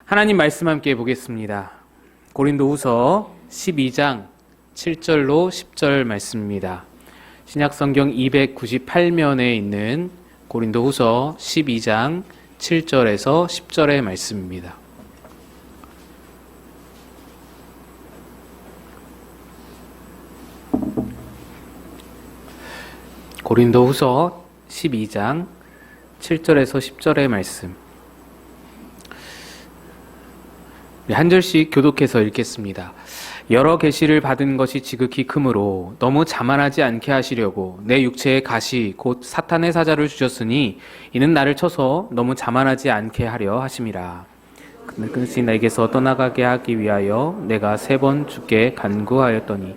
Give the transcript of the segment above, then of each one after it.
하나님 말씀 함께 보겠습니다. 고린도후서 12장 7절로 10절 말씀입니다. 신약성경 298면에 있는 고린도후서 12장 7절에서 10절의 말씀입니다. 고린도후서 12장 7절에서 10절의 말씀, 한 절씩 교독해서 읽겠습니다. 여러 계시를 받은 것이 지극히 크므로 너무 자만하지 않게 하시려고 내 육체의 가시 곧 사탄의 사자를 주셨으니 이는 나를 쳐서 너무 자만하지 않게 하려 하심이라. 그것이 나에게서 떠나가게 하기 위하여 내가 3번 주께 간구하였더니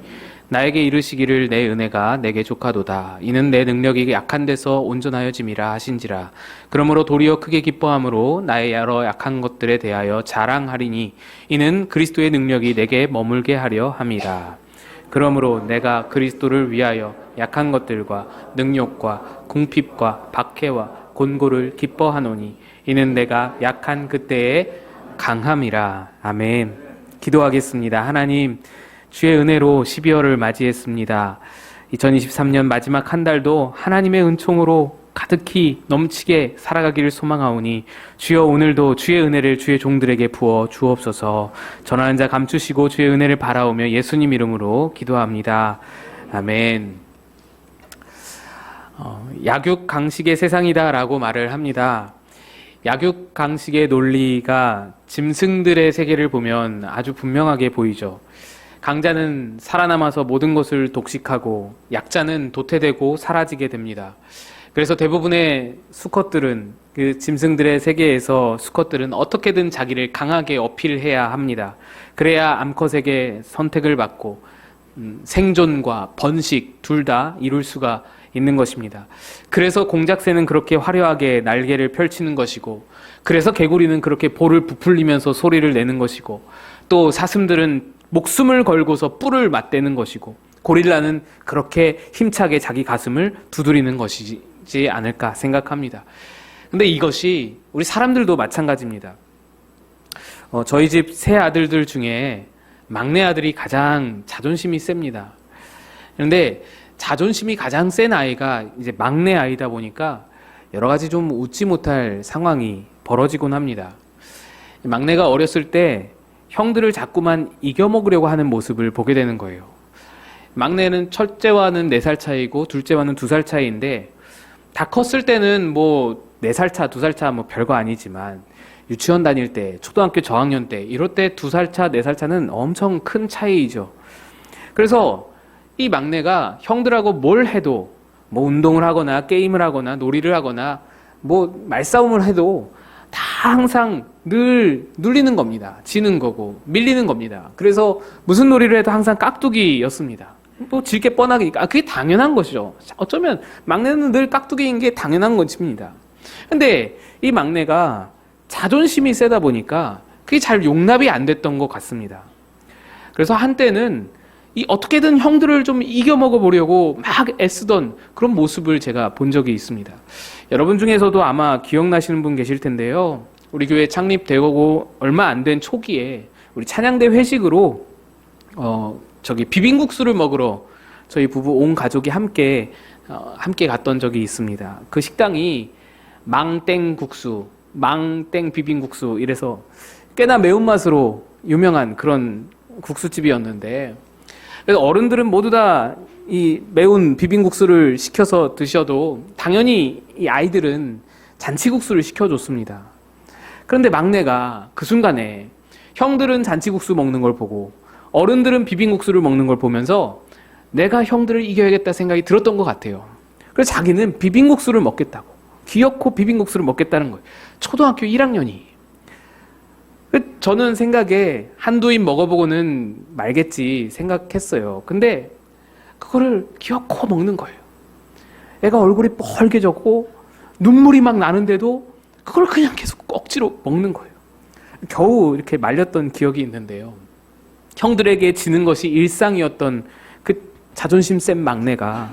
나에게 이르시기를 내 은혜가 내게 족하도다. 이는 내 능력이 약한 데서 온전하여짐이라 하신지라. 그러므로 도리어 크게 기뻐함으로 나의 여러 약한 것들에 대하여 자랑하리니 이는 그리스도의 능력이 내게 머물게 하려 함이라. 그러므로 내가 그리스도를 위하여 약한 것들과 능욕과 궁핍과 박해와 곤고를 기뻐하노니 이는 내가 약한 그때에 강함이라. 아멘. 기도하겠습니다. 하나님, 주의 은혜로 12월을 맞이했습니다. 2023년 마지막 한 달도 하나님의 은총으로 가득히 넘치게 살아가기를 소망하오니 주여 오늘도 주의 은혜를 주의 종들에게 부어 주옵소서. 전하는 자 감추시고 주의 은혜를 바라오며 예수님 이름으로 기도합니다. 아멘. 약육강식의 세상이다 라고 말을 합니다. 약육강식의 논리가 짐승들의 세계를 보면 아주 분명하게 보이죠. 강자는 살아남아서 모든 것을 독식하고 약자는 도태되고 사라지게 됩니다. 그래서 대부분의 수컷들은, 그 짐승들의 세계에서 수컷들은 어떻게든 자기를 강하게 어필해야 합니다. 그래야 암컷에게 선택을 받고 생존과 번식 둘 다 이룰 수가 있는 것입니다. 그래서 공작새는 그렇게 화려하게 날개를 펼치는 것이고, 그래서 개구리는 그렇게 볼을 부풀리면서 소리를 내는 것이고, 또 사슴들은 목숨을 걸고서 뿔을 맞대는 것이고, 고릴라는 그렇게 힘차게 자기 가슴을 두드리는 것이지 않을까 생각합니다. 근데 이것이 우리 사람들도 마찬가지입니다. 저희 집 세 아들들 중에 막내 아들이 가장 자존심이 셉니다. 그런데 자존심이 가장 센 아이가 이제 막내 아이다 보니까 여러 가지 좀 웃지 못할 상황이 벌어지곤 합니다. 막내가 어렸을 때 형들을 자꾸만 이겨먹으려고 하는 모습을 보게 되는 거예요. 막내는 첫째와는 4살 차이고 둘째와는 2살 차이인데, 다 컸을 때는 뭐 4살 차, 2살 차 뭐 별거 아니지만 유치원 다닐 때, 초등학교 저학년 때 이럴 때 2살 차, 4살 차는 엄청 큰 차이죠. 그래서 이 막내가 형들하고 뭘 해도, 뭐 운동을 하거나 게임을 하거나 놀이를 하거나 뭐 말싸움을 해도 다 항상 늘 눌리는 겁니다. 지는 거고 밀리는 겁니다. 그래서 무슨 놀이를 해도 항상 깍두기였습니다. 뭐 질 게 뻔하게, 그게 당연한 것이죠. 어쩌면 막내는 늘 깍두기인 게 당연한 것입니다. 근데 이 막내가 자존심이 세다 보니까 그게 잘 용납이 안 됐던 것 같습니다. 그래서 한때는 이 어떻게든 형들을 좀 이겨먹어 보려고 막 애쓰던 그런 모습을 제가 본 적이 있습니다. 여러분 중에서도 아마 기억나시는 분 계실 텐데요. 우리 교회 창립되고 얼마 안 된 초기에 우리 찬양대 회식으로 비빔국수를 먹으러 저희 부부 온 가족이 함께 갔던 적이 있습니다. 그 식당이 망땡국수, 망땡 비빔국수 이래서 꽤나 매운맛으로 유명한 그런 국수집이었는데, 그래서 어른들은 모두 다 이 매운 비빔국수를 시켜서 드셔도 당연히 이 아이들은 잔치국수를 시켜줬습니다. 그런데 막내가 그 순간에 형들은 잔치국수 먹는 걸 보고 어른들은 비빔국수를 먹는 걸 보면서 내가 형들을 이겨야겠다 생각이 들었던 것 같아요. 그래서 자기는 비빔국수를 먹겠다고, 기어코 비빔국수를 먹겠다는 거예요. 초등학교 1학년이. 저는 생각에 한두 입 먹어보고는 말겠지 생각했어요. 근데 그거를 기어코 먹는 거예요. 애가 얼굴이 뻘개졌고 눈물이 막 나는데도 그걸 그냥 계속 억지로 먹는 거예요. 겨우 이렇게 말렸던 기억이 있는데요. 형들에게 지는 것이 일상이었던 그 자존심 센 막내가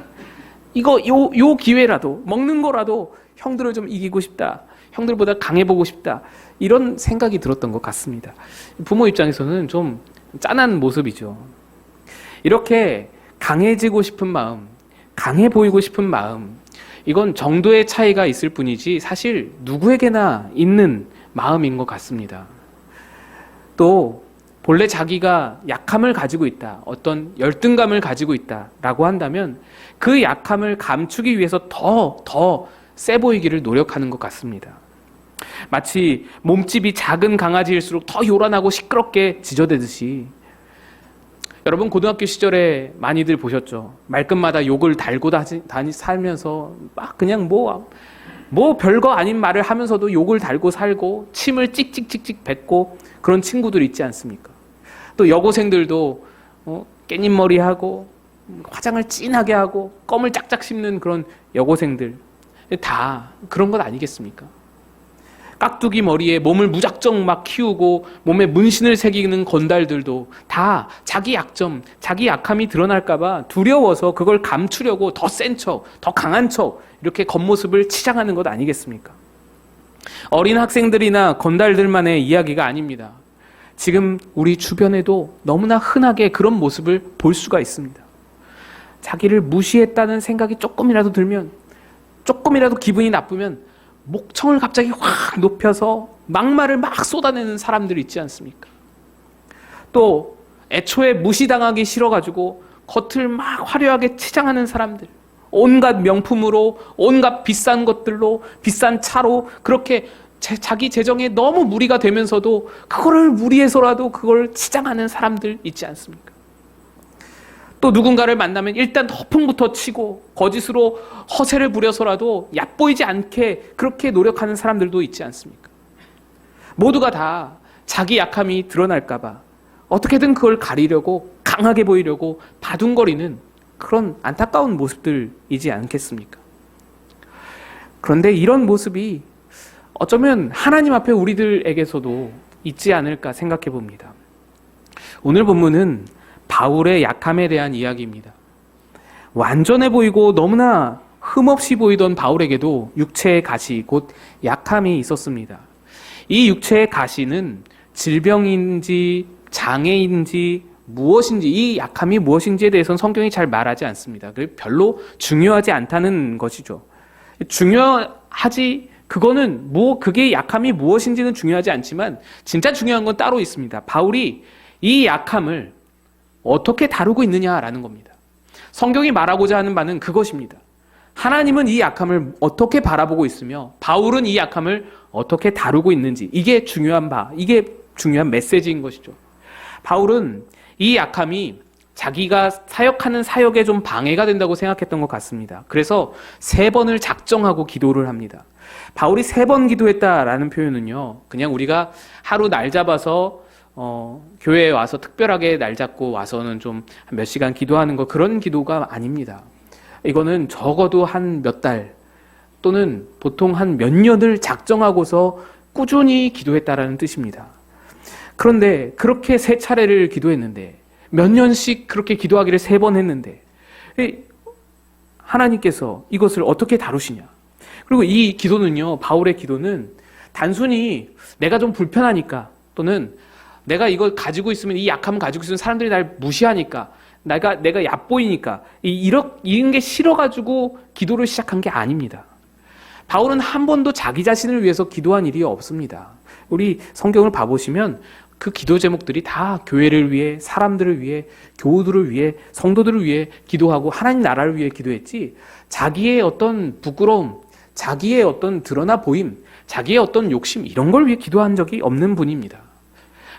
요 기회라도, 먹는 거라도 형들을 좀 이기고 싶다. 형들보다 강해 보고 싶다. 이런 생각이 들었던 것 같습니다. 부모 입장에서는 좀 짠한 모습이죠. 이렇게 강해지고 싶은 마음, 강해 보이고 싶은 마음, 이건 정도의 차이가 있을 뿐이지 사실 누구에게나 있는 마음인 것 같습니다. 또 본래 자기가 약함을 가지고 있다, 어떤 열등감을 가지고 있다라고 한다면 그 약함을 감추기 위해서 더 세 보이기를 노력하는 것 같습니다. 마치 몸집이 작은 강아지일수록 더 요란하고 시끄럽게 짖어대듯이, 여러분 고등학교 시절에 많이들 보셨죠? 말끝마다 욕을 달고 살면서 막 그냥 뭐 별거 아닌 말을 하면서도 욕을 달고 살고 침을 찍찍찍찍 뱉고 그런 친구들 있지 않습니까? 또 여고생들도 깻잎머리 하고 화장을 진하게 하고 껌을 짝짝 씹는 그런 여고생들, 다 그런 것 아니겠습니까? 깍두기 머리에 몸을 무작정 막 키우고 몸에 문신을 새기는 건달들도 다 자기 약점, 자기 약함이 드러날까봐 두려워서 그걸 감추려고 더 센 척, 더 강한 척 이렇게 겉모습을 치장하는 것 아니겠습니까? 어린 학생들이나 건달들만의 이야기가 아닙니다. 지금 우리 주변에도 너무나 흔하게 그런 모습을 볼 수가 있습니다. 자기를 무시했다는 생각이 조금이라도 들면, 조금이라도 기분이 나쁘면 목청을 갑자기 확 높여서 막말을 막 쏟아내는 사람들 있지 않습니까? 또 애초에 무시당하기 싫어가지고 겉을 막 화려하게 치장하는 사람들, 온갖 명품으로, 온갖 비싼 것들로, 비싼 차로 그렇게 자기 재정에 너무 무리가 되면서도 그거를 무리해서라도 그걸 치장하는 사람들 있지 않습니까? 또 누군가를 만나면 일단 허풍부터 치고 거짓으로 허세를 부려서라도 얕보이지 않게 그렇게 노력하는 사람들도 있지 않습니까? 모두가 다 자기 약함이 드러날까봐 어떻게든 그걸 가리려고, 강하게 보이려고 바둥거리는 그런 안타까운 모습들이지 않겠습니까? 그런데 이런 모습이 어쩌면 하나님 앞에 우리들에게서도 있지 않을까 생각해 봅니다. 오늘 본문은 바울의 약함에 대한 이야기입니다. 완전해 보이고 너무나 흠없이 보이던 바울에게도 육체의 가시, 곧 약함이 있었습니다. 이 육체의 가시는 질병인지 장애인지 무엇인지, 이 약함이 무엇인지에 대해서는 성경이 잘 말하지 않습니다. 별로 중요하지 않다는 것이죠. 그게 약함이 무엇인지는 중요하지 않지만 진짜 중요한 건 따로 있습니다. 바울이 이 약함을 어떻게 다루고 있느냐라는 겁니다. 성경이 말하고자 하는 바는 그것입니다. 하나님은 이 약함을 어떻게 바라보고 있으며 바울은 이 약함을 어떻게 다루고 있는지, 이게 중요한 메시지인 것이죠. 바울은 이 약함이 자기가 사역하는 사역에 좀 방해가 된다고 생각했던 것 같습니다. 그래서 3번을 작정하고 기도를 합니다. 바울이 3번 기도했다라는 표현은요, 그냥 우리가 하루 날 잡아서 교회에 와서 특별하게 날 잡고 와서는 좀 몇 시간 기도하는 거, 그런 기도가 아닙니다. 이거는 적어도 한 몇 달 또는 보통 한 몇 년을 작정하고서 꾸준히 기도했다라는 뜻입니다. 그런데 그렇게 3차례를 기도했는데, 몇 년씩 그렇게 기도하기를 3번 했는데 하나님께서 이것을 어떻게 다루시냐. 그리고 이 기도는요, 바울의 기도는 단순히 내가 좀 불편하니까, 또는 내가 이걸 가지고 있으면, 이 약함을 가지고 있으면 사람들이 날 무시하니까, 내가 얕보이니까, 이런 게 싫어가지고 기도를 시작한 게 아닙니다. 바울은 한 번도 자기 자신을 위해서 기도한 일이 없습니다. 우리 성경을 봐보시면 그 기도 제목들이 다 교회를 위해, 사람들을 위해, 교우들을 위해, 성도들을 위해 기도하고 하나님 나라를 위해 기도했지, 자기의 어떤 부끄러움, 자기의 어떤 드러나 보임, 자기의 어떤 욕심, 이런 걸 위해 기도한 적이 없는 분입니다.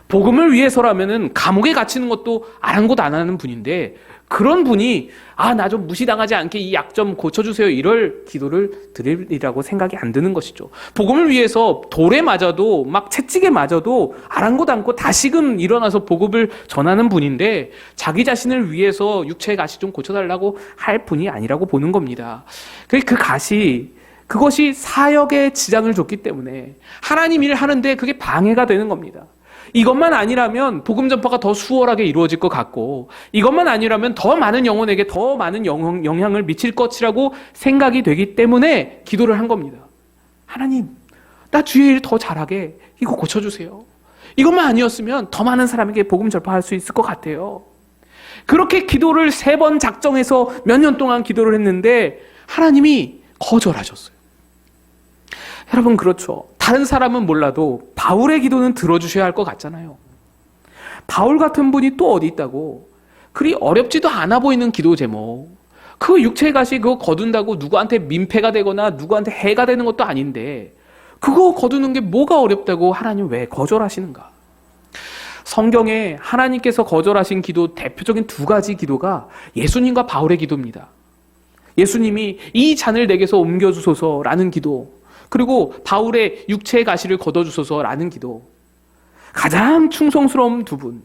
복음을 위해서라면은 감옥에 갇히는 것도 아랑곳 안 하는 분인데, 그런 분이 나 좀 무시당하지 않게 이 약 좀 고쳐주세요, 이럴 기도를 드리라고 생각이 안 드는 것이죠. 복음을 위해서 돌에 맞아도, 막 채찍에 맞아도 아랑곳 않고 다시금 일어나서 복음을 전하는 분인데, 자기 자신을 위해서 육체의 가시 좀 고쳐달라고 할 분이 아니라고 보는 겁니다. 그것이 사역에 지장을 줬기 때문에 하나님 일을 하는데 그게 방해가 되는 겁니다. 이것만 아니라면 복음 전파가 더 수월하게 이루어질 것 같고, 이것만 아니라면 더 많은 영혼에게 더 많은 영향을 미칠 것이라고 생각이 되기 때문에 기도를 한 겁니다. 하나님, 나 주의 일 더 잘하게 이거 고쳐주세요. 이것만 아니었으면 더 많은 사람에게 복음 전파할 수 있을 것 같아요. 그렇게 기도를 3번 작정해서 몇 년 동안 기도를 했는데 하나님이 거절하셨어요. 여러분, 그렇죠. 다른 사람은 몰라도 바울의 기도는 들어주셔야 할 것 같잖아요. 바울 같은 분이 또 어디 있다고. 그리 어렵지도 않아 보이는 기도 제목, 그 육체의 가시 그거 거둔다고 누구한테 민폐가 되거나 누구한테 해가 되는 것도 아닌데 그거 거두는 게 뭐가 어렵다고 하나님 왜 거절하시는가? 성경에 하나님께서 거절하신 기도 대표적인 2가지 기도가 예수님과 바울의 기도입니다. 예수님이 이 잔을 내게서 옮겨주소서라는 기도, 그리고 바울의 육체의 가시를 걷어주소서라는 기도. 가장 충성스러운 2분,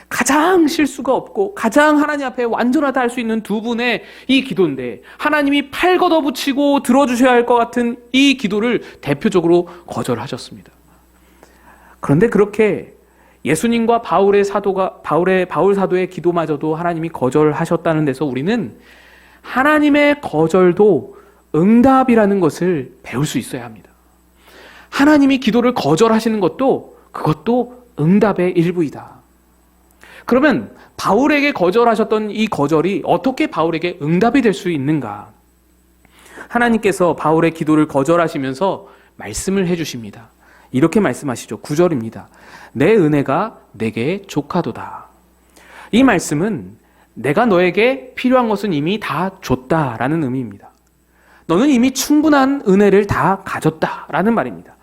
가장 실수가 없고 가장 하나님 앞에 완전하다 할 수 있는 2분의 이 기도인데 하나님이 팔 걷어붙이고 들어주셔야 할 것 같은 이 기도를 대표적으로 거절하셨습니다. 그런데 그렇게 예수님과 바울 사도의 기도마저도 하나님이 거절하셨다는 데서 우리는 하나님의 거절도 응답이라는 것을 배울 수 있어야 합니다. 하나님이 기도를 거절하시는 것도 그것도 응답의 일부이다. 그러면 바울에게 거절하셨던 이 거절이 어떻게 바울에게 응답이 될 수 있는가? 하나님께서 바울의 기도를 거절하시면서 말씀을 해주십니다. 이렇게 말씀하시죠. 9절입니다. 내 은혜가 내게 족하도다. 이 말씀은 내가 너에게 필요한 것은 이미 다 줬다라는 의미입니다. 너는 이미 충분한 은혜를 다 가졌다라는 말입니다.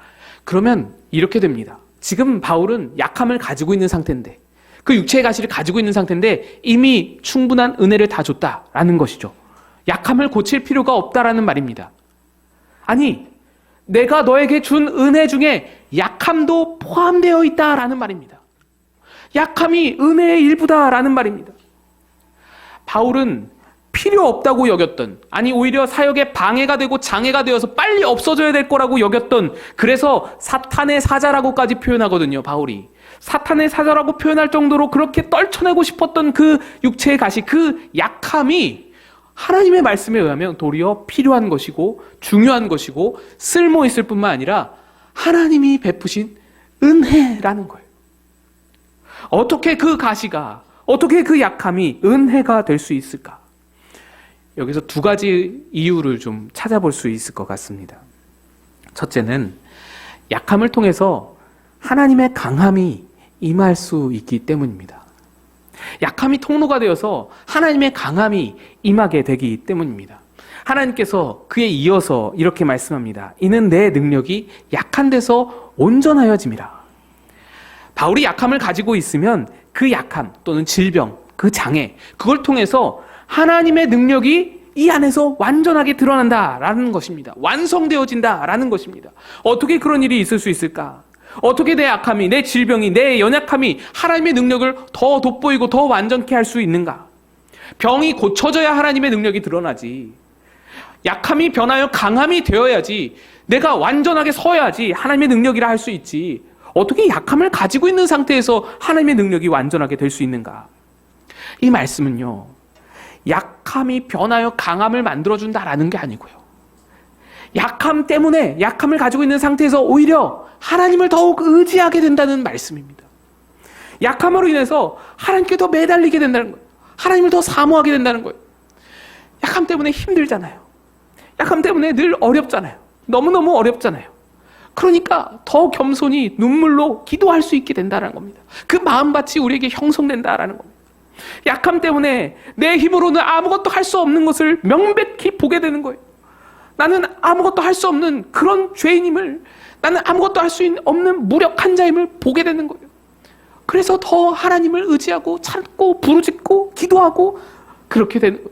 그러면 이렇게 됩니다. 지금 바울은 약함을 가지고 있는 상태인데, 그 육체의 가시를 가지고 있는 상태인데 이미 충분한 은혜를 다 줬다라는 것이죠. 약함을 고칠 필요가 없다라는 말입니다. 아니, 내가 너에게 준 은혜 중에 약함도 포함되어 있다라는 말입니다. 약함이 은혜의 일부다라는 말입니다. 바울은 필요 없다고 여겼던, 아니 오히려 사역에 방해가 되고 장애가 되어서 빨리 없어져야 될 거라고 여겼던, 그래서 사탄의 사자라고까지 표현하거든요. 바울이 사탄의 사자라고 표현할 정도로 그렇게 떨쳐내고 싶었던 그 육체의 가시, 그 약함이 하나님의 말씀에 의하면 도리어 필요한 것이고 중요한 것이고 쓸모 있을 뿐만 아니라 하나님이 베푸신 은혜라는 거예요. 어떻게 그 가시가, 어떻게 그 약함이 은혜가 될 수 있을까? 여기서 2가지 이유를 좀 찾아볼 수 있을 것 같습니다. 첫째는 약함을 통해서 하나님의 강함이 임할 수 있기 때문입니다. 약함이 통로가 되어서 하나님의 강함이 임하게 되기 때문입니다. 하나님께서 그에 이어서 이렇게 말씀합니다. 이는 내 능력이 약한 데서 온전하여짐이라. 바울이 약함을 가지고 있으면 그 약함 또는 질병, 그 장애, 그걸 통해서 하나님의 능력이 이 안에서 완전하게 드러난다라는 것입니다. 완성되어진다라는 것입니다. 어떻게 그런 일이 있을 수 있을까? 어떻게 내 약함이, 내 질병이, 내 연약함이 하나님의 능력을 더 돋보이고 더 완전케 할 수 있는가? 병이 고쳐져야 하나님의 능력이 드러나지. 약함이 변하여 강함이 되어야지, 내가 완전하게 서야지 하나님의 능력이라 할 수 있지. 어떻게 약함을 가지고 있는 상태에서 하나님의 능력이 완전하게 될 수 있는가? 이 말씀은요, 약함이 변하여 강함을 만들어준다라는 게 아니고요, 약함 때문에, 약함을 가지고 있는 상태에서 오히려 하나님을 더욱 의지하게 된다는 말씀입니다. 약함으로 인해서 하나님께 더 매달리게 된다는 거예요. 하나님을 더 사모하게 된다는 거예요. 약함 때문에 힘들잖아요. 약함 때문에 늘 어렵잖아요. 너무너무 어렵잖아요. 그러니까 더 겸손히 눈물로 기도할 수 있게 된다는 겁니다. 그 마음밭이 우리에게 형성된다라는 겁니다. 약함 때문에 내 힘으로는 아무것도 할 수 없는 것을 명백히 보게 되는 거예요. 나는 아무것도 할 수 없는 그런 죄인임을, 나는 아무것도 할 수 없는 무력한 자임을 보게 되는 거예요. 그래서 더 하나님을 의지하고 찾고 부르짖고 기도하고 그렇게 되는 거예요.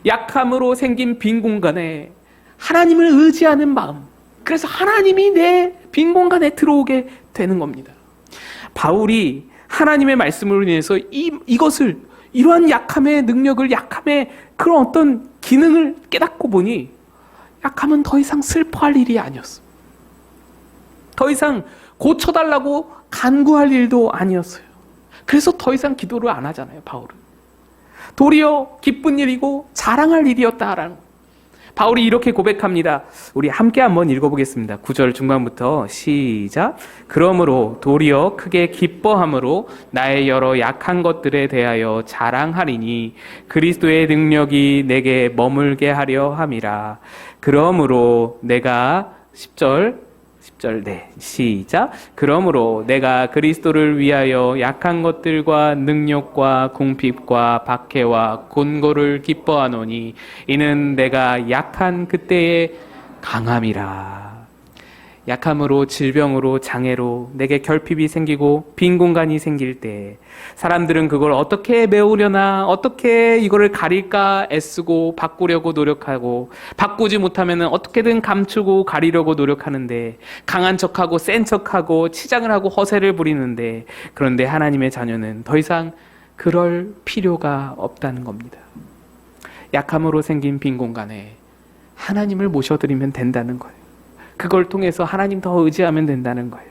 약함으로 생긴 빈 공간에 하나님을 의지하는 마음, 그래서 하나님이 내 빈 공간에 들어오게 되는 겁니다. 바울이 하나님의 말씀으로 인해서 이것을, 이러한 약함의 능력을, 약함의 그런 어떤 기능을 깨닫고 보니 약함은 더 이상 슬퍼할 일이 아니었어. 더 이상 고쳐달라고 간구할 일도 아니었어요. 그래서 더 이상 기도를 안 하잖아요, 바울은. 도리어 기쁜 일이고 자랑할 일이었다라는 거예요. 바울이 이렇게 고백합니다. 우리 함께 한번 읽어보겠습니다. 9절 중반부터 시작. 그러므로 도리어 크게 기뻐함으로 나의 여러 약한 것들에 대하여 자랑하리니 그리스도의 능력이 내게 머물게 하려 함이라. 그러므로 내가 10절 네, 시작. 그러므로 내가 그리스도를 위하여 약한 것들과 능력과 궁핍과 박해와 곤고를 기뻐하노니 이는 내가 약한 그때의 강함이라. 약함으로 질병으로 장애로 내게 결핍이 생기고 빈 공간이 생길 때 사람들은 그걸 어떻게 메우려나 어떻게 이거를 가릴까 애쓰고 바꾸려고 노력하고 바꾸지 못하면 어떻게든 감추고 가리려고 노력하는데 강한 척하고 센 척하고 치장을 하고 허세를 부리는데 그런데 하나님의 자녀는 더 이상 그럴 필요가 없다는 겁니다. 약함으로 생긴 빈 공간에 하나님을 모셔드리면 된다는 거예요. 그걸 통해서 하나님 더 의지하면 된다는 거예요.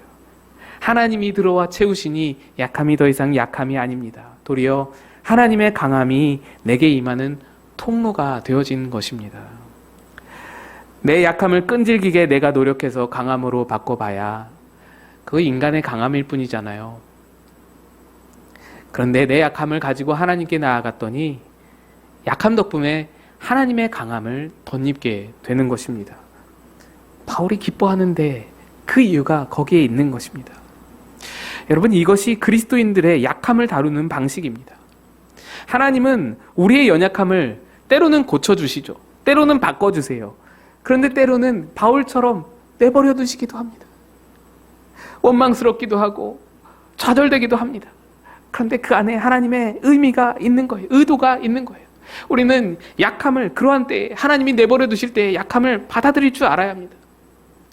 하나님이 들어와 채우시니 약함이 더 이상 약함이 아닙니다. 도리어 하나님의 강함이 내게 임하는 통로가 되어진 것입니다. 내 약함을 끈질기게 내가 노력해서 강함으로 바꿔봐야 그거 인간의 강함일 뿐이잖아요. 그런데 내 약함을 가지고 하나님께 나아갔더니 약함 덕분에 하나님의 강함을 덧입게 되는 것입니다. 바울이 기뻐하는데 그 이유가 거기에 있는 것입니다. 여러분, 이것이 그리스도인들의 약함을 다루는 방식입니다. 하나님은 우리의 연약함을 때로는 고쳐주시죠. 때로는 바꿔주세요. 그런데 때로는 바울처럼 내버려 두시기도 합니다. 원망스럽기도 하고 좌절되기도 합니다. 그런데 그 안에 하나님의 의미가 있는 거예요. 의도가 있는 거예요. 우리는 약함을 그러한 때에 하나님이 내버려 두실 때에 약함을 받아들일 줄 알아야 합니다.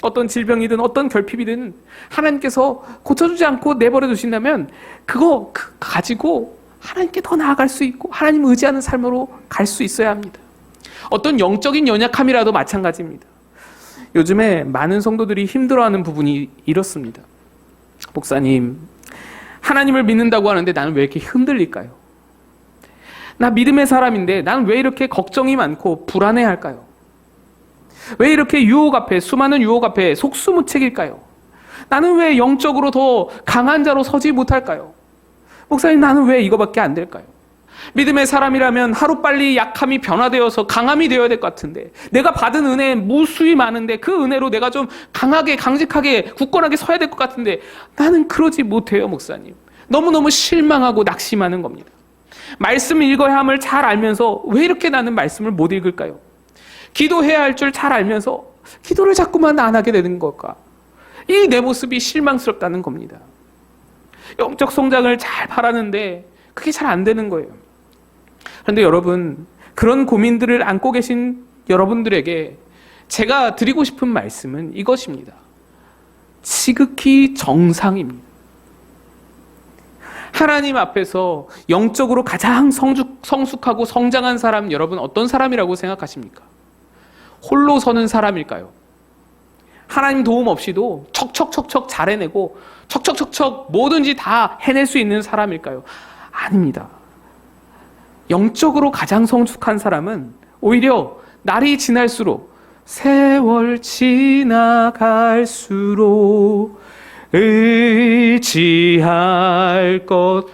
어떤 질병이든 어떤 결핍이든 하나님께서 고쳐주지 않고 내버려 두신다면 그거 가지고 하나님께 더 나아갈 수 있고 하나님 의지하는 삶으로 갈 수 있어야 합니다. 어떤 영적인 연약함이라도 마찬가지입니다. 요즘에 많은 성도들이 힘들어하는 부분이 이렇습니다. 목사님, 하나님을 믿는다고 하는데 나는 왜 이렇게 흔들릴까요? 나 믿음의 사람인데 나는 왜 이렇게 걱정이 많고 불안해할까요? 왜 이렇게 수많은 유혹 앞에 속수무책일까요? 나는 왜 영적으로 더 강한 자로 서지 못할까요? 목사님, 나는 왜 이거밖에 안 될까요? 믿음의 사람이라면 하루빨리 약함이 변화되어서 강함이 되어야 될 것 같은데 내가 받은 은혜 무수히 많은데 그 은혜로 내가 좀 강하게 강직하게 굳건하게 서야 될 것 같은데 나는 그러지 못해요. 목사님, 너무너무 실망하고 낙심하는 겁니다. 말씀 읽어야 함을 잘 알면서 왜 이렇게 나는 말씀을 못 읽을까요? 기도해야 할 줄 잘 알면서 기도를 자꾸만 안 하게 되는 걸까? 이 내 모습이 실망스럽다는 겁니다. 영적 성장을 잘 바라는데 그게 잘 안 되는 거예요. 그런데 여러분, 그런 고민들을 안고 계신 여러분들에게 제가 드리고 싶은 말씀은 이것입니다. 지극히 정상입니다. 하나님 앞에서 영적으로 가장 성숙하고 성장한 사람, 여러분 어떤 사람이라고 생각하십니까? 홀로 서는 사람일까요? 하나님 도움 없이도 척척척척 잘 해내고 척척척척 뭐든지 다 해낼 수 있는 사람일까요? 아닙니다. 영적으로 가장 성숙한 사람은 오히려 날이 지날수록 세월 지나갈수록 의지할 것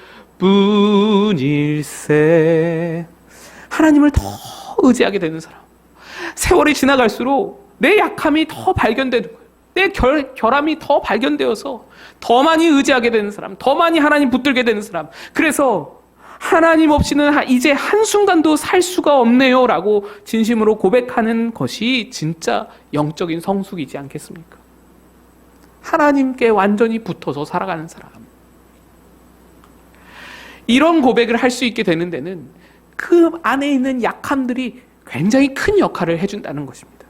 뿐일세. 하나님을 더 의지하게 되는 사람. 세월이 지나갈수록 내 약함이 더 발견되는 거예요. 내 결함이 더 발견되어서 더 많이 의지하게 되는 사람, 더 많이 하나님 붙들게 되는 사람. 그래서 하나님 없이는 이제 한순간도 살 수가 없네요 라고 진심으로 고백하는 것이 진짜 영적인 성숙이지 않겠습니까? 하나님께 완전히 붙어서 살아가는 사람. 이런 고백을 할 수 있게 되는 데는 그 안에 있는 약함들이 굉장히 큰 역할을 해준다는 것입니다.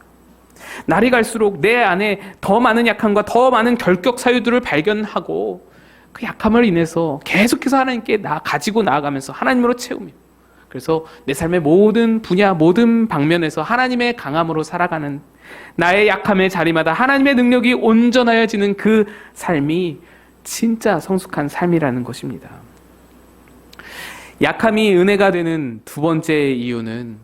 날이 갈수록 내 안에 더 많은 약함과 더 많은 결격 사유들을 발견하고 그 약함을 인해서 계속해서 하나님께 가지고 나아가면서 하나님으로 채우며, 그래서 내 삶의 모든 분야, 모든 방면에서 하나님의 강함으로 살아가는, 나의 약함의 자리마다 하나님의 능력이 온전하여지는 그 삶이 진짜 성숙한 삶이라는 것입니다. 약함이 은혜가 되는 두 번째 이유는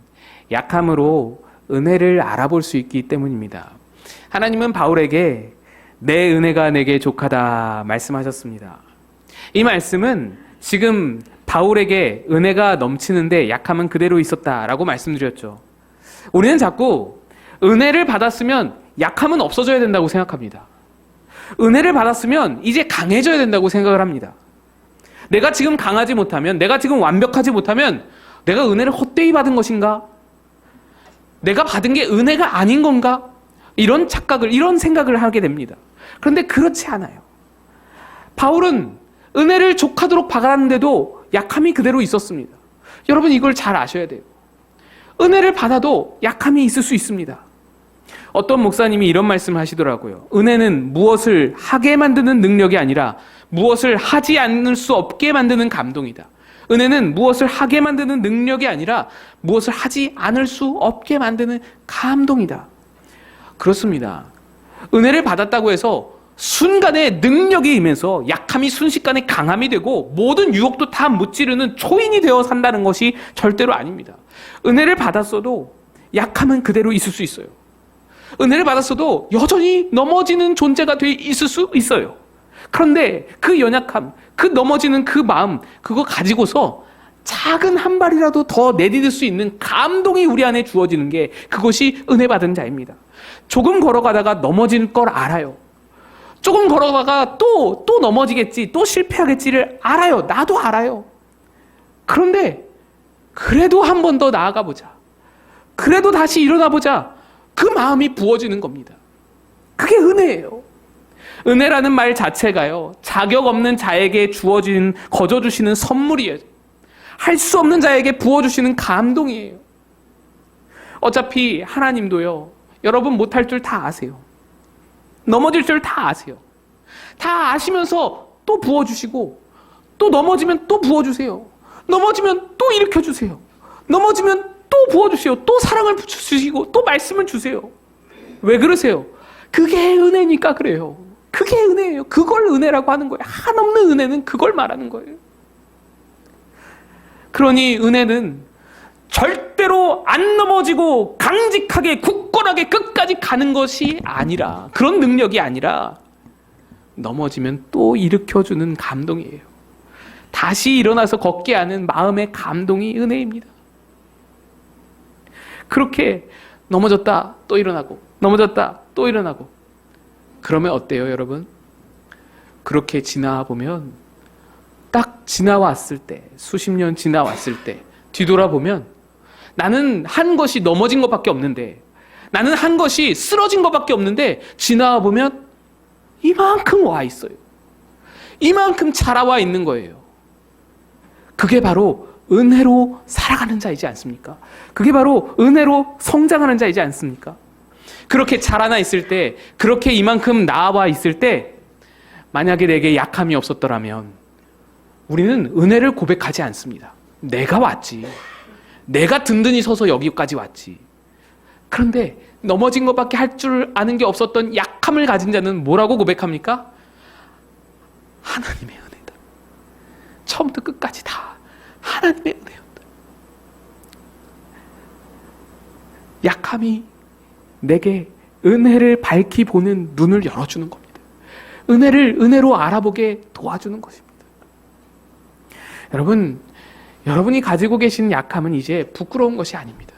약함으로 은혜를 알아볼 수 있기 때문입니다. 하나님은 바울에게 내 은혜가 내게 족하다 말씀하셨습니다. 이 말씀은 지금 바울에게 은혜가 넘치는데 약함은 그대로 있었다라고 말씀드렸죠. 우리는 자꾸 은혜를 받았으면 약함은 없어져야 된다고 생각합니다. 은혜를 받았으면 이제 강해져야 된다고 생각을 합니다. 내가 지금 강하지 못하면, 내가 지금 완벽하지 못하면 내가 은혜를 헛되이 받은 것인가? 내가 받은 게 은혜가 아닌 건가? 이런 착각을, 이런 생각을 하게 됩니다. 그런데 그렇지 않아요. 바울은 은혜를 족하도록 받았는데도 약함이 그대로 있었습니다. 여러분, 이걸 잘 아셔야 돼요. 은혜를 받아도 약함이 있을 수 있습니다. 어떤 목사님이 이런 말씀을 하시더라고요. 은혜는 무엇을 하게 만드는 능력이 아니라 무엇을 하지 않을 수 없게 만드는 감동이다. 은혜는 무엇을 하게 만드는 능력이 아니라 무엇을 하지 않을 수 없게 만드는 감동이다. 그렇습니다. 은혜를 받았다고 해서 순간에 능력이 임해서 약함이 순식간에 강함이 되고 모든 유혹도 다 무찌르는 초인이 되어 산다는 것이 절대로 아닙니다. 은혜를 받았어도 약함은 그대로 있을 수 있어요. 은혜를 받았어도 여전히 넘어지는 존재가 돼 있을 수 있어요. 그런데 그 연약함, 그 넘어지는 그 마음, 그거 가지고서 작은 한 발이라도 더 내디딜 수 있는 감동이 우리 안에 주어지는 게 그것이 은혜 받은 자입니다. 조금 걸어가다가 넘어질 걸 알아요. 조금 걸어가다가 또 넘어지겠지, 또 실패하겠지를 알아요. 나도 알아요. 그런데 그래도 한 번 더 나아가 보자. 그래도 다시 일어나 보자. 그 마음이 부어지는 겁니다. 그게 은혜예요. 은혜라는 말 자체가요, 자격 없는 자에게 주어진, 거저주시는 선물이에요. 할 수 없는 자에게 부어주시는 감동이에요. 어차피 하나님도요, 여러분 못할 줄 다 아세요. 넘어질 줄 다 아세요. 다 아시면서 또 부어주시고, 또 넘어지면 또 부어주세요. 넘어지면 또 일으켜주세요. 넘어지면 또 부어주세요. 또 사랑을 주시고 또 말씀을 주세요. 왜 그러세요? 그게 은혜니까 그래요. 그게 은혜예요. 그걸 은혜라고 하는 거예요. 한없는 은혜는 그걸 말하는 거예요. 그러니 은혜는 절대로 안 넘어지고 강직하게 굳건하게 끝까지 가는 것이 아니라, 그런 능력이 아니라 넘어지면 또 일으켜주는 감동이에요. 다시 일어나서 걷게 하는 마음의 감동이 은혜입니다. 그렇게 넘어졌다 또 일어나고, 넘어졌다 또 일어나고. 그러면 어때요, 여러분? 그렇게 지나보면, 딱 지나왔을 때, 수십 년 지나왔을 때 뒤돌아보면 나는 한 것이 넘어진 것밖에 없는데, 나는 한 것이 쓰러진 것밖에 없는데, 지나보면 이만큼 와 있어요. 이만큼 자라와 있는 거예요. 그게 바로 은혜로 살아가는 자이지 않습니까? 그게 바로 은혜로 성장하는 자이지 않습니까? 그렇게 자라나 있을 때, 그렇게 이만큼 나와 있을 때, 만약에 내게 약함이 없었더라면 우리는 은혜를 고백하지 않습니다. 내가 왔지. 내가 든든히 서서 여기까지 왔지. 그런데 넘어진 것밖에 할 줄 아는 게 없었던 약함을 가진 자는 뭐라고 고백합니까? 하나님의 은혜다. 처음부터 끝까지 다 하나님의 은혜였다. 약함이 내게 은혜를 밝히 보는 눈을 열어주는 겁니다. 은혜를 은혜로 알아보게 도와주는 것입니다. 여러분, 여러분이 가지고 계신 약함은 이제 부끄러운 것이 아닙니다.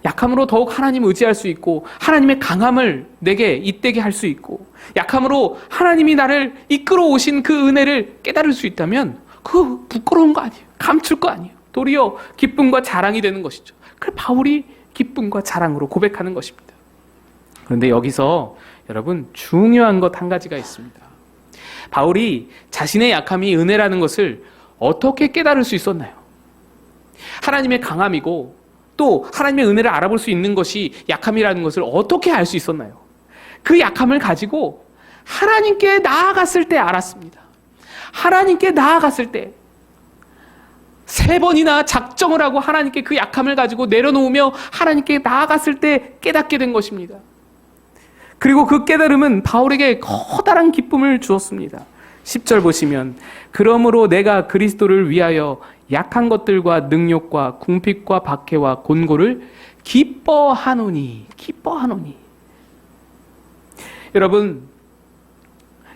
약함으로 더욱 하나님을 의지할 수 있고, 하나님의 강함을 내게 잇대게 할 수 있고, 약함으로 하나님이 나를 이끌어 오신 그 은혜를 깨달을 수 있다면 그거 부끄러운 거 아니에요. 감출 거 아니에요. 도리어 기쁨과 자랑이 되는 것이죠. 그래서 바울이 기쁨과 자랑으로 고백하는 것입니다. 그런데 여기서 여러분, 중요한 것 한 가지가 있습니다. 바울이 자신의 약함이 은혜라는 것을 어떻게 깨달을 수 있었나요? 하나님의 강함이고 또 하나님의 은혜를 알아볼 수 있는 것이 약함이라는 것을 어떻게 알 수 있었나요? 그 약함을 가지고 하나님께 나아갔을 때 알았습니다. 하나님께 나아갔을 때, 3번이나 작정을 하고 하나님께 그 약함을 가지고 내려놓으며 하나님께 나아갔을 때 깨닫게 된 것입니다. 그리고 그 깨달음은 바울에게 커다란 기쁨을 주었습니다. 10절 보시면, 그러므로 내가 그리스도를 위하여 약한 것들과 능욕과 궁핍과 박해와 곤고를 기뻐하노니. 여러분,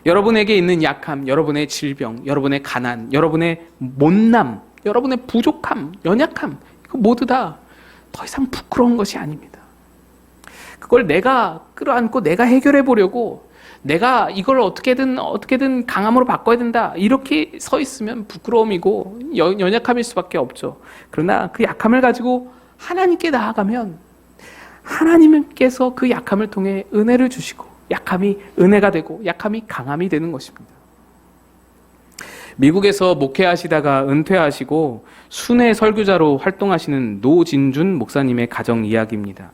여러분에게 있는 약함, 여러분의 질병, 여러분의 가난, 여러분의 못남, 여러분의 부족함, 연약함, 이거 모두 다 더 이상 부끄러운 것이 아닙니다. 그걸 내가 끌어안고 내가 해결해 보려고 내가 이걸 어떻게든 강함으로 바꿔야 된다, 이렇게 서 있으면 부끄러움이고 연약함일 수밖에 없죠. 그러나 그 약함을 가지고 하나님께 나아가면 하나님께서 그 약함을 통해 은혜를 주시고 약함이 은혜가 되고 약함이 강함이 되는 것입니다. 미국에서 목회하시다가 은퇴하시고 순회 설교자로 활동하시는 노진준 목사님의 가정 이야기입니다.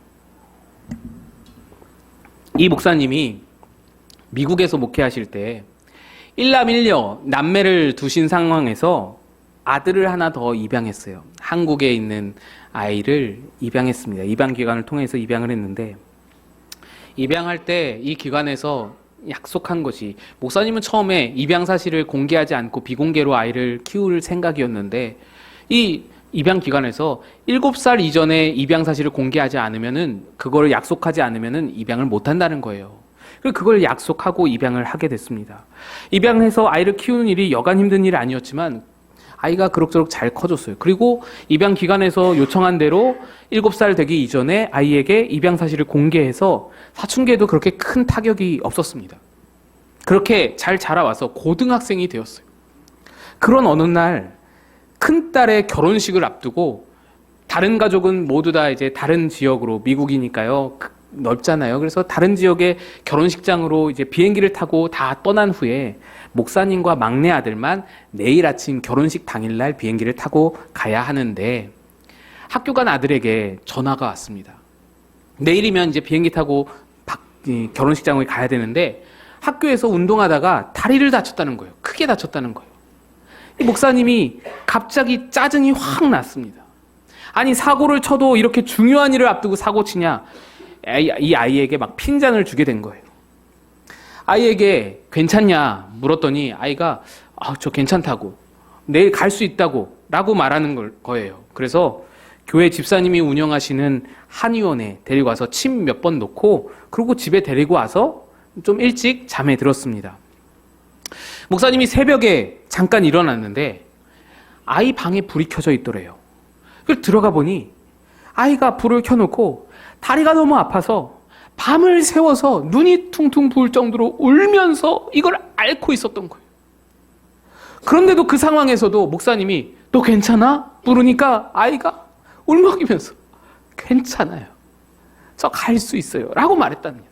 이 목사님이 미국에서 목회하실 때 일남일녀 남매를 두신 상황에서 아들을 하나 더 입양했어요. 한국에 있는 아이를 입양했습니다. 입양 기관을 통해서 입양을 했는데, 입양할 때 이 기관에서 약속한 것이, 목사님은 처음에 입양 사실을 공개하지 않고 비공개로 아이를 키울 생각이었는데, 이 입양 기관에서 7살 이전에 입양 사실을 공개하지 않으면은, 그걸 약속하지 않으면은 입양을 못 한다는 거예요. 그래서 그걸 약속하고 입양을 하게 됐습니다. 입양해서 아이를 키우는 일이 여간 힘든 일이 아니었지만 아이가 그럭저럭 잘 커졌어요. 그리고 입양 기관에서 요청한 대로 7살 되기 이전에 아이에게 입양 사실을 공개해서 사춘기에도 그렇게 큰 타격이 없었습니다. 그렇게 잘 자라와서 고등학생이 되었어요. 그런 어느 날 큰딸의 결혼식을 앞두고, 다른 가족은 모두 다 이제 다른 지역으로, 미국이니까요 넓잖아요. 그래서 다른 지역의 결혼식장으로 이제 비행기를 타고 다 떠난 후에 목사님과 막내 아들만 내일 아침 결혼식 당일날 비행기를 타고 가야 하는데, 학교 간 아들에게 전화가 왔습니다. 내일이면 이제 비행기 타고 결혼식장을 가야 되는데 학교에서 운동하다가 다리를 다쳤다는 거예요. 크게 다쳤다는 거예요. 이 목사님이 갑자기 짜증이 확 났습니다. 아니, 사고를 쳐도 이렇게 중요한 일을 앞두고 사고 치냐, 이 아이에게 막 핀잔을 주게 된 거예요. 아이에게 괜찮냐 물었더니 아이가 저 괜찮다고, 내일 갈 수 있다고 라고 말하는 거예요. 그래서 교회 집사님이 운영하시는 한의원에 데리고 와서 침 몇 번 놓고, 그리고 집에 데리고 와서 좀 일찍 잠에 들었습니다. 목사님이 새벽에 잠깐 일어났는데 아이 방에 불이 켜져 있더래요. 그래서 들어가 보니 아이가 불을 켜놓고 다리가 너무 아파서 밤을 새워서 눈이 퉁퉁 부을 정도로 울면서 이걸 앓고 있었던 거예요. 그런데도 그 상황에서도 목사님이 너 괜찮아? 물으니까 아이가 울먹이면서 괜찮아요. 저 갈 수 있어요. 라고 말했답니다.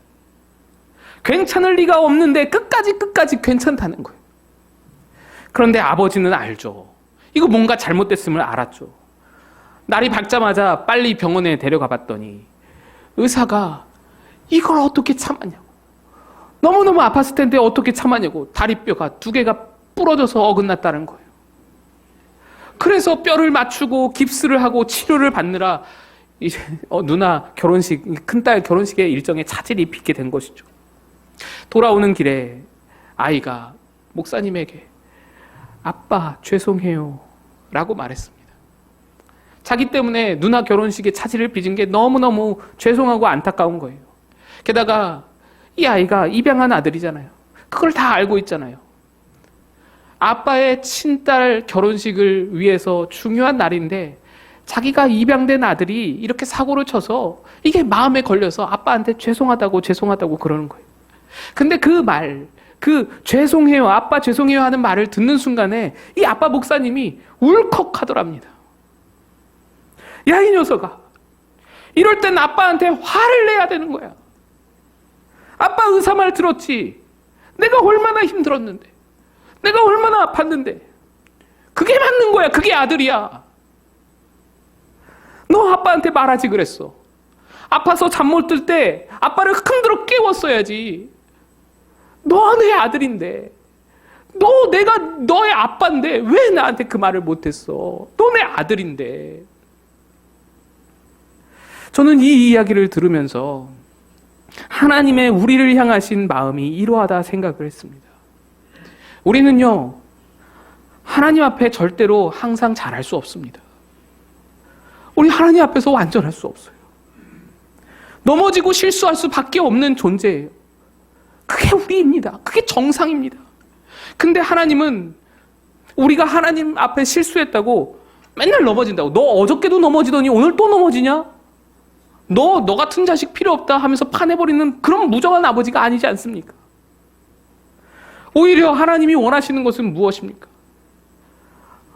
괜찮을 리가 없는데 끝까지 괜찮다는 거예요. 그런데 아버지는 알죠. 이거 뭔가 잘못됐음을 알았죠. 날이 밝자마자 빨리 병원에 데려가 봤더니 의사가 이걸 어떻게 참았냐고, 너무너무 아팠을 텐데 어떻게 참았냐고, 다리뼈가 2개가 부러져서 어긋났다는 거예요. 그래서 뼈를 맞추고 깁스를 하고 치료를 받느라 이제 누나 결혼식, 큰딸 결혼식의 일정에 차질이 빚게 된 것이죠. 돌아오는 길에 아이가 목사님에게 아빠 죄송해요 라고 말했습니다. 자기 때문에 누나 결혼식에 차질을 빚은 게 너무너무 죄송하고 안타까운 거예요. 게다가 이 아이가 입양한 아들이잖아요. 그걸 다 알고 있잖아요. 아빠의 친딸 결혼식을 위해서 중요한 날인데 자기가 입양된 아들이 이렇게 사고를 쳐서 이게 마음에 걸려서 아빠한테 죄송하다고 그러는 거예요. 근데 그 말, 그 죄송해요, 아빠 죄송해요 하는 말을 듣는 순간에 이 아빠 목사님이 울컥하더랍니다. 야, 이 녀석아, 이럴 땐 아빠한테 화를 내야 되는 거야. 아빠 의사 말 들었지. 내가 얼마나 힘들었는데, 내가 얼마나 아팠는데, 그게 맞는 거야. 그게 아들이야. 너 아빠한테 말하지 그랬어. 아파서 잠 못 들 때 아빠를 흔들어 깨웠어야지. 너 내 아들인데, 내가 너의 아빠인데 왜 나한테 그 말을 못했어? 너 내 아들인데. 저는 이 이야기를 들으면서 하나님의 우리를 향하신 마음이 이러하다 생각을 했습니다. 우리는요, 하나님 앞에 절대로 항상 잘할 수 없습니다. 우리 하나님 앞에서 완전할 수 없어요. 넘어지고 실수할 수밖에 없는 존재예요. 그게 우리입니다. 그게 정상입니다. 근데 하나님은 우리가 하나님 앞에 실수했다고 맨날 넘어진다고. 너 어저께도 넘어지더니 오늘 또 넘어지냐? 너 같은 자식 필요 없다 하면서 파내버리는 그런 무정한 아버지가 아니지 않습니까? 오히려 하나님이 원하시는 것은 무엇입니까?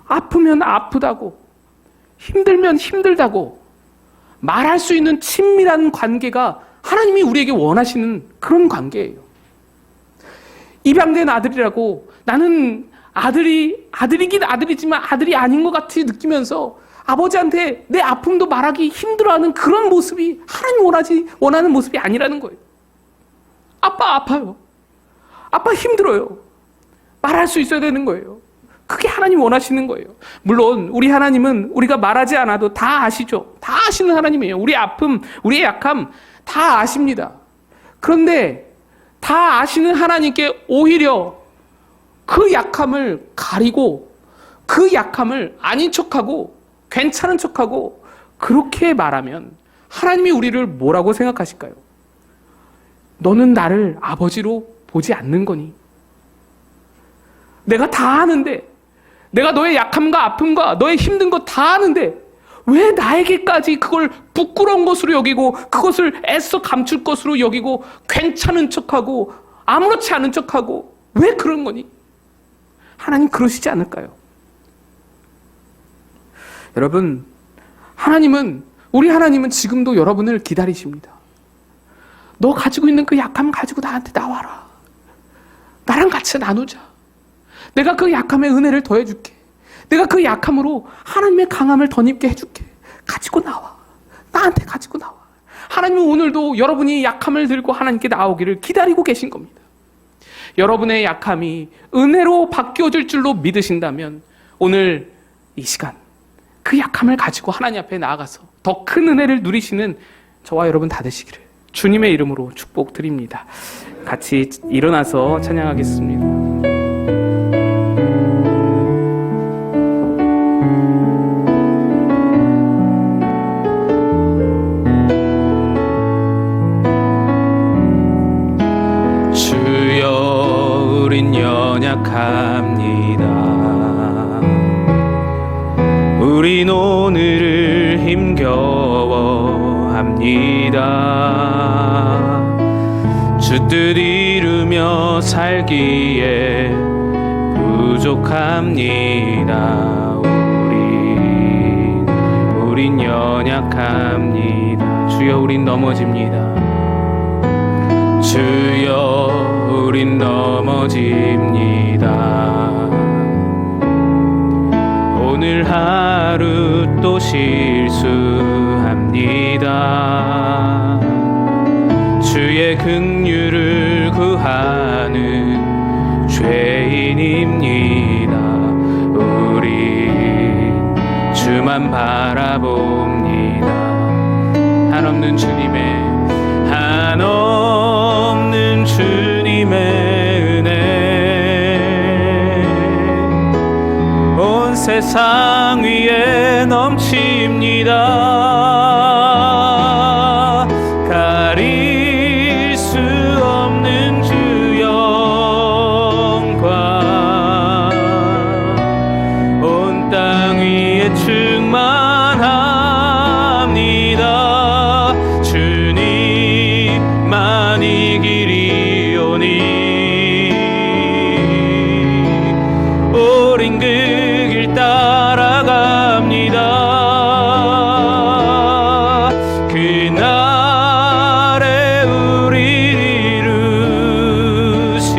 아프면 아프다고, 힘들면 힘들다고 말할 수 있는 친밀한 관계가 하나님이 우리에게 원하시는 그런 관계예요. 입양된 아들이라고 나는 아들이긴 아들이지만 아들이 아닌 것 같이 느끼면서 아버지한테 내 아픔도 말하기 힘들어하는 그런 모습이 하나님 원하는 모습이 아니라는 거예요. 아빠 아파요. 아빠 힘들어요. 말할 수 있어야 되는 거예요. 그게 하나님 원하시는 거예요. 물론 우리 하나님은 우리가 말하지 않아도 다 아시죠. 다 아시는 하나님이에요. 우리 아픔, 우리의 약함 다 아십니다. 그런데 다 아시는 하나님께 오히려 그 약함을 가리고 그 약함을 아닌 척하고 괜찮은 척하고 그렇게 말하면 하나님이 우리를 뭐라고 생각하실까요? 너는 나를 아버지로 보지 않는 거니? 내가 다 아는데, 내가 너의 약함과 아픔과 너의 힘든 거 다 아는데 왜 나에게까지 그걸 부끄러운 것으로 여기고 그것을 애써 감출 것으로 여기고 괜찮은 척하고 아무렇지 않은 척하고 왜 그런 거니? 하나님 그러시지 않을까요? 여러분, 우리 하나님은 지금도 여러분을 기다리십니다. 너 가지고 있는 그 약함 가지고 나한테 나와라. 나랑 같이 나누자. 내가 그 약함에 은혜를 더해줄게. 내가 그 약함으로 하나님의 강함을 덧입게 해줄게. 가지고 나와. 나한테 가지고 나와. 하나님은 오늘도 여러분이 약함을 들고 하나님께 나오기를 기다리고 계신 겁니다. 여러분의 약함이 은혜로 바뀌어질 줄로 믿으신다면 오늘 이 시간 그 약함을 가지고 하나님 앞에 나아가서 더 큰 은혜를 누리시는 저와 여러분 다 되시기를 주님의 이름으로 축복드립니다. 같이 일어나서 찬양하겠습니다. 연약합니다. 우린 오늘을 힘겨워합니다. 주 뜻 이루며 살기에 부족합니다. 우린 연약합니다. 주여 우린 넘어집니다. 주여 우린 넘어집니다. 오늘 하루 또 실수합니다. 주의 긍휼을 구하는 죄인입니다. 우린 주만 바라봅니다. 한없는 주님의 은혜 온 세상 위에 넘칩니다. 가릴 수 없는 주 영광 온 땅 위에 충만합니다. 주님만이 길이오니 오린 그 길 따라갑니다. 그날에 우리를 이루실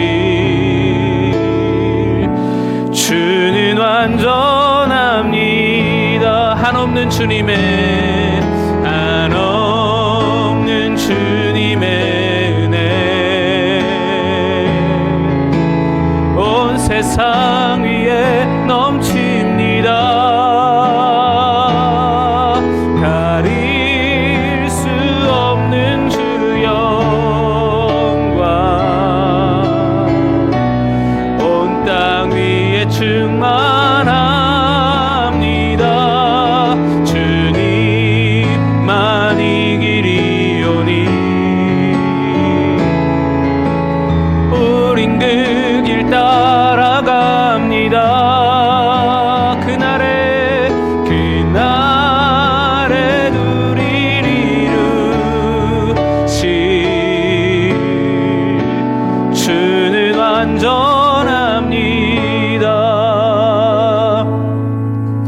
주는 완전합니다. 한없는 주님의 은혜 온 세상